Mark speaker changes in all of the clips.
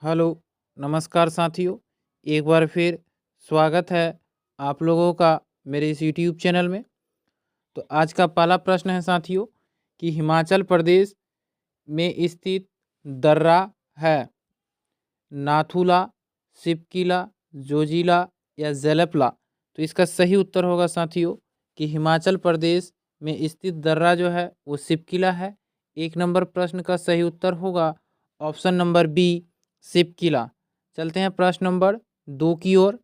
Speaker 1: Hello, नमस्कार साथियों। एक बार फिर स्वागत है आप लोगों का मेरे इस यूट्यूब चैनल में। तो आज का पहला प्रश्न है साथियों कि हिमाचल प्रदेश में स्थित दर्रा है नाथुला, सिपकिला, जोजिला या जेलपला। तो इसका सही उत्तर होगा साथियों कि हिमाचल प्रदेश में स्थित दर्रा जो है वो सिपकिला है। एक नंबर प्रश्न का सही उत्तर होगा ऑप्शन नंबर बी, सिपकिला। चलते हैं प्रश्न नंबर 2 की ओर।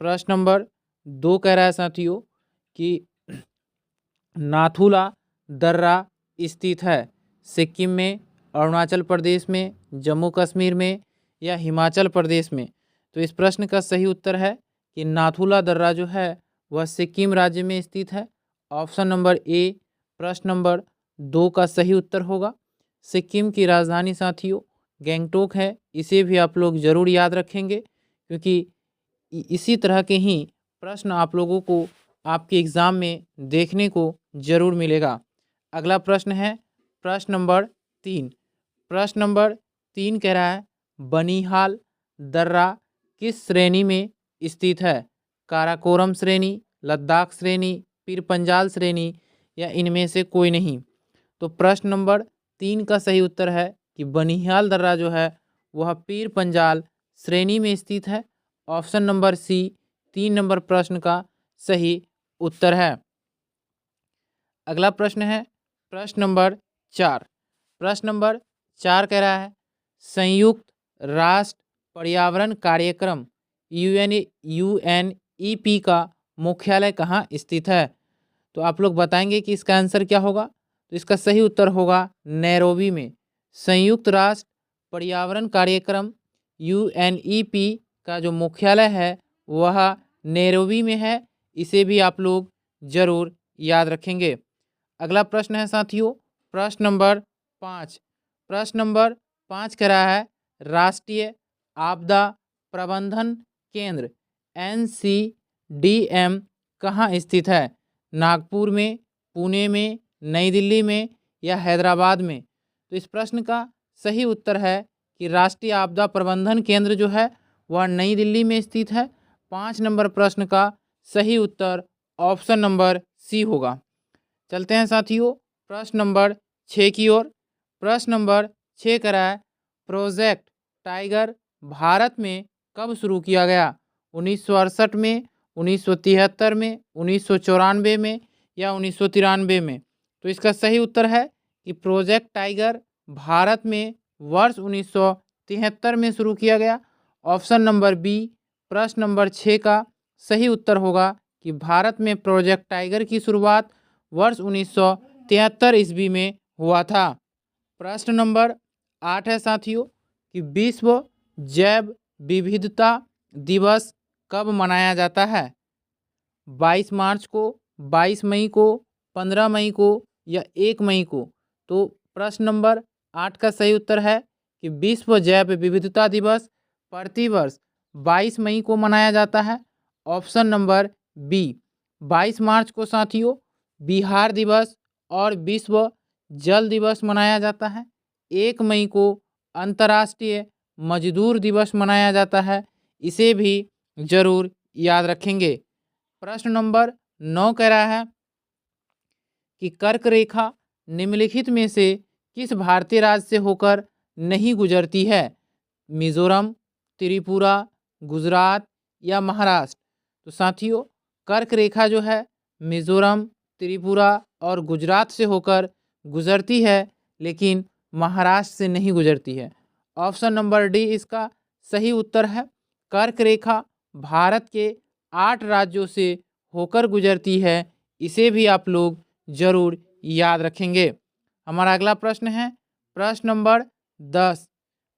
Speaker 1: प्रश्न नंबर 2 कह रहा है साथियों कि नाथुला दर्रा स्थित है सिक्किम में, अरुणाचल प्रदेश में, जम्मू कश्मीर में या हिमाचल प्रदेश में। तो इस प्रश्न का सही उत्तर है कि नाथुला दर्रा जो है वह सिक्किम राज्य में स्थित है। ऑप्शन नंबर ए प्रश्न नंबर 2 का सही उत्तर होगा। सिक्किम की राजधानी साथियों गैंगटोक है। इसे भी आप लोग ज़रूर याद रखेंगे क्योंकि इसी तरह के ही प्रश्न आप लोगों को आपके एग्ज़ाम में देखने को ज़रूर मिलेगा। अगला प्रश्न है प्रश्न नंबर 3। प्रश्न नंबर 3 कह रहा है बनिहाल दर्रा किस श्रेणी में स्थित है? काराकोरम श्रेणी, लद्दाख श्रेणी, पीर पंजाल श्रेणी या इनमें से कोई नहीं। तो प्रश्न नंबर 3 का सही उत्तर है कि बनिहाल दर्रा जो है वह पीर पंजाल श्रेणी में स्थित है। ऑप्शन नंबर सी 3 नंबर प्रश्न का सही उत्तर है। अगला प्रश्न है प्रश्न नंबर 4। प्रश्न नंबर 4 कह रहा है संयुक्त राष्ट्र पर्यावरण कार्यक्रम यूएनईपी का मुख्यालय कहाँ स्थित है? तो आप लोग बताएंगे कि इसका आंसर क्या होगा। तो इसका सही उत्तर होगा नैरोबी में। संयुक्त राष्ट्र पर्यावरण कार्यक्रम यूएनईपी का जो मुख्यालय है वह नैरोबी में है। इसे भी आप लोग ज़रूर याद रखेंगे। अगला प्रश्न है साथियों प्रश्न नंबर 5। प्रश्न नंबर 5 कह रहा है राष्ट्रीय आपदा प्रबंधन केंद्र NCDM कहाँ स्थित है? नागपुर में, पुणे में, नई दिल्ली में या हैदराबाद में। तो इस प्रश्न का सही उत्तर है कि राष्ट्रीय आपदा प्रबंधन केंद्र जो है वह नई दिल्ली में स्थित है। 5 नंबर प्रश्न का सही उत्तर ऑप्शन नंबर सी होगा। चलते हैं साथियों प्रश्न नंबर 6 की ओर। प्रश्न नंबर 6 कह रहा है प्रोजेक्ट टाइगर भारत में कब शुरू किया गया? 1968 में, 1973 में, 1994 में या 1993 में। तो इसका सही उत्तर है कि प्रोजेक्ट टाइगर भारत में वर्ष 1973 में शुरू किया गया। ऑप्शन नंबर बी प्रश्न नंबर 6 का सही उत्तर होगा कि भारत में प्रोजेक्ट टाइगर की शुरुआत वर्ष 1973 ईस्वी में हुआ था। प्रश्न नंबर 8 है साथियों कि विश्व जैव विविधता दिवस कब मनाया जाता है? 22 मार्च को, 22 मई को, 15 मई को या 1 मई को। तो प्रश्न नंबर 8 का सही उत्तर है कि विश्व जैव विविधता दिवस प्रतिवर्ष 22 मई को मनाया जाता है। ऑप्शन नंबर बी 22 मार्च को साथियों बिहार दिवस और विश्व जल दिवस मनाया जाता है। 1 मई को अंतर्राष्ट्रीय मजदूर दिवस मनाया जाता है। इसे भी जरूर याद रखेंगे। प्रश्न नंबर 9 कह रहा है कि कर्क रेखा निम्नलिखित में से किस भारतीय राज्य से होकर नहीं गुजरती है? मिजोरम, त्रिपुरा, गुजरात या महाराष्ट्र। तो साथियों कर्क रेखा जो है मिजोरम, त्रिपुरा और गुजरात से होकर गुजरती है लेकिन महाराष्ट्र से नहीं गुजरती है। ऑप्शन नंबर डी इसका सही उत्तर है। कर्क रेखा भारत के 8 राज्यों से होकर गुजरती है। इसे भी आप लोग जरूर याद रखेंगे। हमारा अगला प्रश्न है प्रश्न नंबर 10।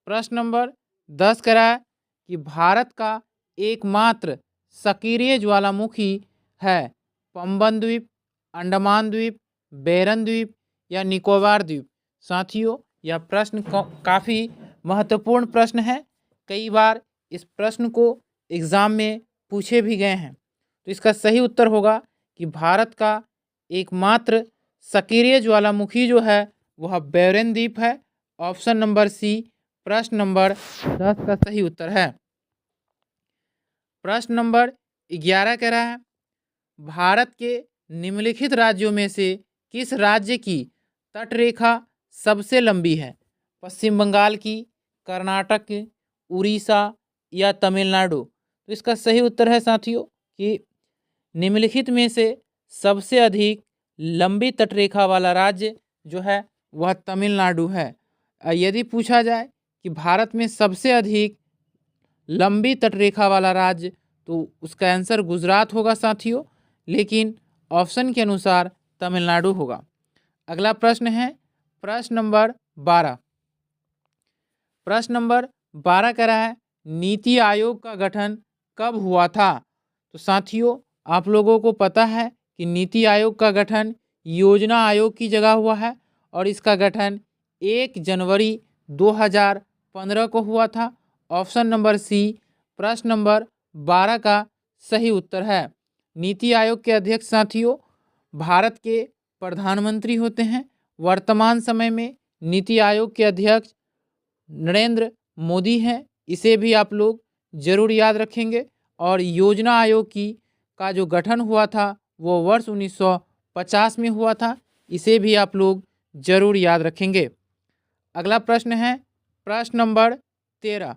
Speaker 1: प्रश्न नंबर 10 कह रहा है कि भारत का एकमात्र सक्रिय ज्वालामुखी है पंबन द्वीप, अंडमान द्वीप, बेरन द्वीप या निकोबार द्वीप। साथियों यह प्रश्न काफ़ी महत्वपूर्ण प्रश्न है। कई बार इस प्रश्न को एग्ज़ाम में पूछे भी गए हैं। तो इसका सही उत्तर होगा कि भारत का एकमात्र सक्रिय ज्वालामुखी जो है वह बेरन द्वीप है। ऑप्शन नंबर सी प्रश्न नंबर 10 का सही उत्तर है। प्रश्न नंबर 11 कह रहा है, भारत के निम्नलिखित राज्यों में से किस राज्य की तटरेखा सबसे लंबी है? पश्चिम बंगाल की, कर्नाटक, उड़ीसा या तमिलनाडु? तो इसका सही उत्तर है साथियों कि निम्नलिखित में से सबसे अधिक लंबी तटरेखा वाला राज्य जो है वह तमिलनाडु है। यदि पूछा जाए कि भारत में सबसे अधिक लंबी तटरेखा वाला राज्य, तो उसका आंसर गुजरात होगा साथियों, लेकिन ऑप्शन के अनुसार तमिलनाडु होगा। अगला प्रश्न है प्रश्न नंबर 12। प्रश्न नंबर 12 कह रहा है, नीति आयोग का गठन कब हुआ था? तो साथियों आप लोगों को पता है कि नीति आयोग का गठन योजना आयोग की जगह हुआ है और इसका गठन 1 जनवरी 2015 को हुआ था। ऑप्शन नंबर सी प्रश्न नंबर 12 का सही उत्तर है। नीति आयोग के अध्यक्ष साथियों भारत के प्रधानमंत्री होते हैं। वर्तमान समय में नीति आयोग के अध्यक्ष नरेंद्र मोदी हैं। इसे भी आप लोग जरूर याद रखेंगे। और योजना आयोग की का जो गठन हुआ था वो वर्ष 1950 में हुआ था। इसे भी आप लोग जरूर याद रखेंगे। अगला प्रश्न है प्रश्न नंबर 13।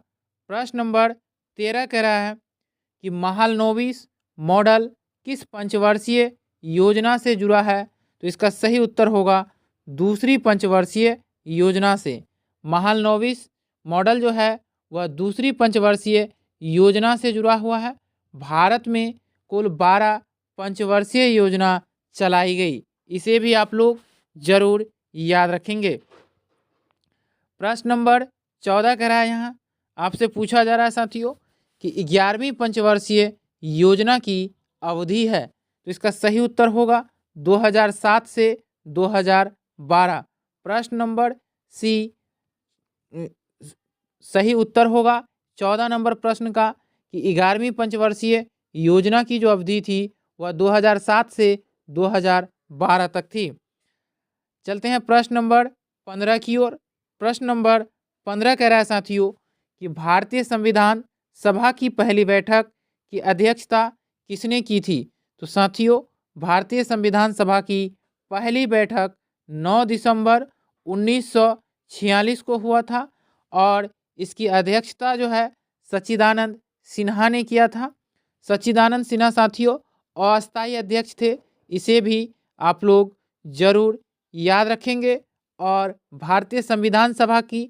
Speaker 1: प्रश्न नंबर 13 कह रहा है कि महालनोबिस मॉडल किस पंचवर्षीय योजना से जुड़ा है? तो इसका सही उत्तर होगा दूसरी पंचवर्षीय योजना से। महालनोबिस मॉडल जो है वह दूसरी पंचवर्षीय योजना से जुड़ा हुआ है। भारत में कुल 12 पंचवर्षीय योजना चलाई गई। इसे भी आप लोग जरूर याद रखेंगे। प्रश्न नंबर 14 कह रहा है, यहाँ आपसे पूछा जा रहा है साथियों कि 11वीं पंचवर्षीय योजना की अवधि है। तो इसका सही उत्तर होगा 2007 से 2012। प्रश्न नंबर सी सही उत्तर होगा 14 नंबर प्रश्न का कि 11वीं पंचवर्षीय योजना की जो अवधि थी वह 2007 से 2012 तक थी। चलते हैं प्रश्न नंबर 15 की ओर। प्रश्न नंबर 15 कह रहा है साथियों कि भारतीय संविधान सभा की पहली बैठक की अध्यक्षता किसने की थी? तो साथियों भारतीय संविधान सभा की पहली बैठक 9 दिसंबर 1946 को हुआ था और इसकी अध्यक्षता जो है सच्चिदानंद सिन्हा ने किया था। सच्चिदानंद सिन्हा साथियों अस्थायी अध्यक्ष थे। इसे भी आप लोग जरूर याद रखेंगे। और भारतीय संविधान सभा की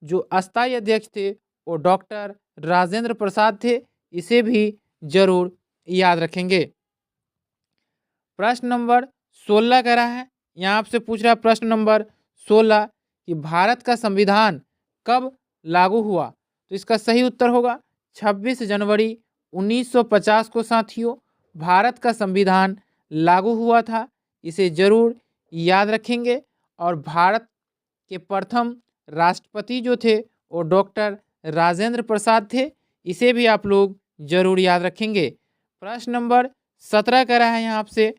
Speaker 1: जो अस्थायी अध्यक्ष थे वो डॉक्टर राजेंद्र प्रसाद थे। इसे भी जरूर याद रखेंगे। प्रश्न नंबर 16 कह रहा है, यहाँ आपसे पूछ रहा है प्रश्न नंबर 16 कि भारत का संविधान कब लागू हुआ? तो इसका सही उत्तर होगा 26 जनवरी 1950 को साथियों भारत का संविधान लागू हुआ था। इसे जरूर याद रखेंगे। और भारत के प्रथम राष्ट्रपति जो थे वो डॉक्टर राजेंद्र प्रसाद थे। इसे भी आप लोग जरूर याद रखेंगे। प्रश्न नंबर 17 कह रहा है यहाँ आपसे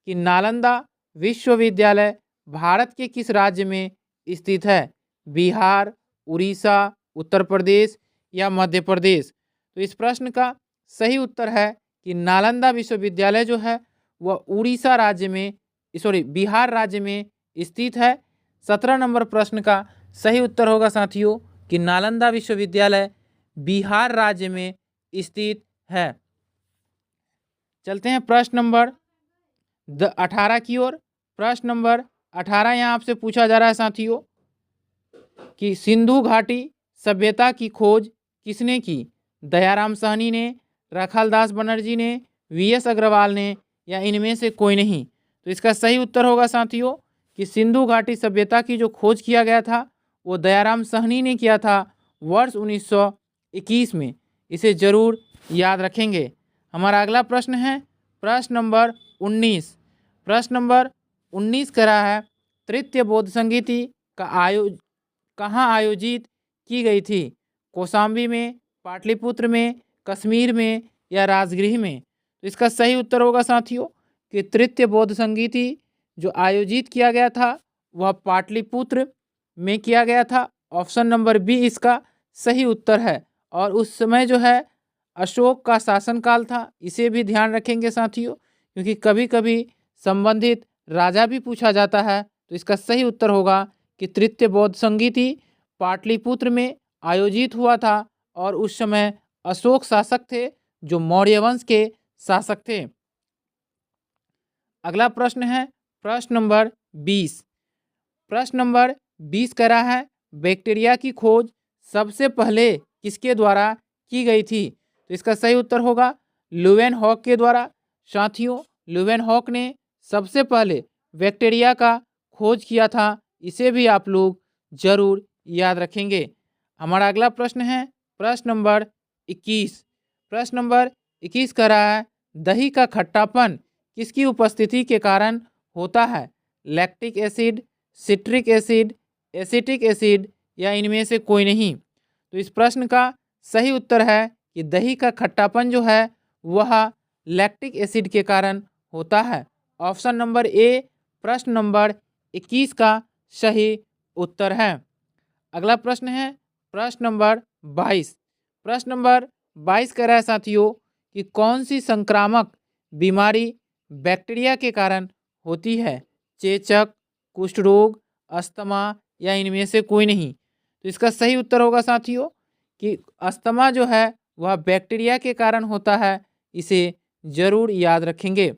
Speaker 1: कि नालंदा विश्वविद्यालय भारत के किस राज्य में स्थित है? बिहार, उड़ीसा, उत्तर प्रदेश या मध्य प्रदेश? तो इस प्रश्न का सही उत्तर है कि नालंदा विश्वविद्यालय जो है वह उड़ीसा राज्य में बिहार राज्य में स्थित है। 17 नंबर प्रश्न का सही उत्तर होगा साथियों कि नालंदा विश्वविद्यालय बिहार राज्य में स्थित है। चलते हैं प्रश्न नंबर 18 की ओर। प्रश्न नंबर 18 यहाँ आपसे पूछा जा रहा है साथियों कि सिंधु घाटी सभ्यता की खोज किसने की? दयाराम साहनी ने, रखालदास बनर्जी ने, वीएस अग्रवाल ने या इनमें से कोई नहीं? तो इसका सही उत्तर होगा साथियों कि सिंधु घाटी सभ्यता की जो खोज किया गया था वो दयाराम साहनी ने किया था वर्ष 1921 में। इसे जरूर याद रखेंगे। हमारा अगला प्रश्न है प्रश्न नंबर 19। प्रश्न नंबर 19 कह रहा है तृतीय बौद्ध संगीति का कहाँ आयोजित की गई थी? कौशाम्बी में, पाटलिपुत्र में, कश्मीर में या राजगृह में? तो इसका सही उत्तर होगा साथियों कि तृतीय बौद्ध संगीति जो आयोजित किया गया था वह पाटलिपुत्र में किया गया था। ऑप्शन नंबर बी इसका सही उत्तर है। और उस समय जो है अशोक का शासनकाल था, इसे भी ध्यान रखेंगे साथियों, क्योंकि कभी कभी संबंधित राजा भी पूछा जाता है। तो इसका सही उत्तर होगा कि तृतीय बौद्ध संगीति पाटलिपुत्र में आयोजित हुआ था और उस समय अशोक शासक थे जो मौर्य वंश के शासक थे। अगला प्रश्न है प्रश्न नंबर 20। प्रश्न नंबर 20 कह रहा है बैक्टीरिया की खोज सबसे पहले किसके द्वारा की गई थी? तो इसका सही उत्तर होगा ल्यूवेनहॉक के द्वारा। साथियों, ल्यूवेनहॉक ने सबसे पहले बैक्टीरिया का खोज किया था, इसे भी आप लोग जरूर याद रखेंगे। हमारा अगला प्रश्न है प्रश्न नंबर 21। प्रश्न नंबर 21 कह रहा है दही का खट्टापन किसकी उपस्थिति के कारण होता है? Lactic acid, citric acid, acetic acid या इनमें से कोई नहीं? तो इस प्रश्न का सही उत्तर है कि दही का खट्टापन जो है वह लैक्टिक एसिड के कारण होता है। ऑप्शन नंबर ए प्रश्न नंबर 21 का सही उत्तर है। अगला प्रश्न है प्रश्न नंबर 22। प्रश्न नंबर 22 कह रहा है साथियों कि कौन सी संक्रामक बीमारी बैक्टीरिया के कारण होती है? चेचक, कुष्ठ रोग, अस्थमा या इनमें से कोई नहीं? तो इसका सही उत्तर होगा साथियों कि अस्थमा जो है वह बैक्टीरिया के कारण होता है, इसे जरूर याद रखेंगे।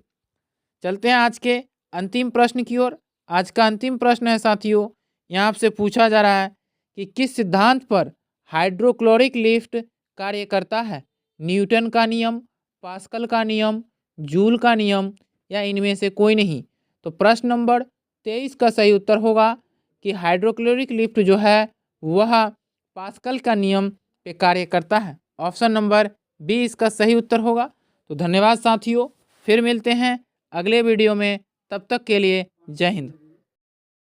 Speaker 1: चलते हैं आज के अंतिम प्रश्न की ओर। आज का अंतिम प्रश्न है साथियों, यहाँ आपसे पूछा जा रहा है कि किस सिद्धांत पर हाइड्रोक्लोरिक लिफ्ट कार्य करता है? न्यूटन का नियम, पास्कल का नियम, जूल का नियम या इनमें से कोई नहीं? तो प्रश्न नंबर 23 का सही उत्तर होगा कि हाइड्रोक्लोरिक लिफ्ट जो है वह पास्कल का नियम पे कार्य करता है। ऑप्शन नंबर बी इसका सही उत्तर होगा। तो धन्यवाद साथियों, फिर मिलते हैं अगले वीडियो में, तब तक के लिए जय हिंद।